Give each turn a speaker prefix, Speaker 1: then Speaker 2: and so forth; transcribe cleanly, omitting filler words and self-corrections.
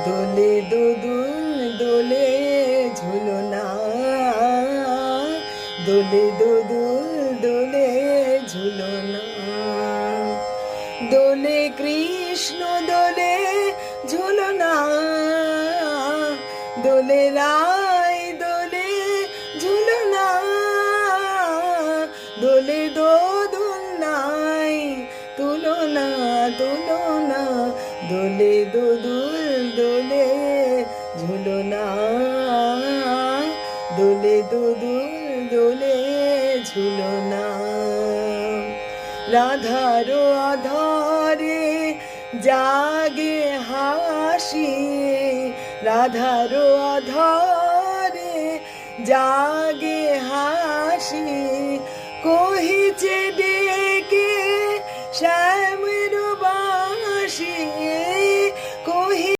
Speaker 1: দোলে দোদুল দোলে ঝুলনা, দোলে দোদুল দোলে ঝুলনা। দোলে কৃষ্ণ দোলে ঝুলনা, দোলে রাই দোলে ঝুলনা, দোলে দোদুল নাই তুলনা তুলনা, দোলে দোদুল দোলে ঝুলনা, দোলে দোদুল দোলে ঝুলনা। রাধার আধারে জাগে হাসি, রাধার আধারে জাগে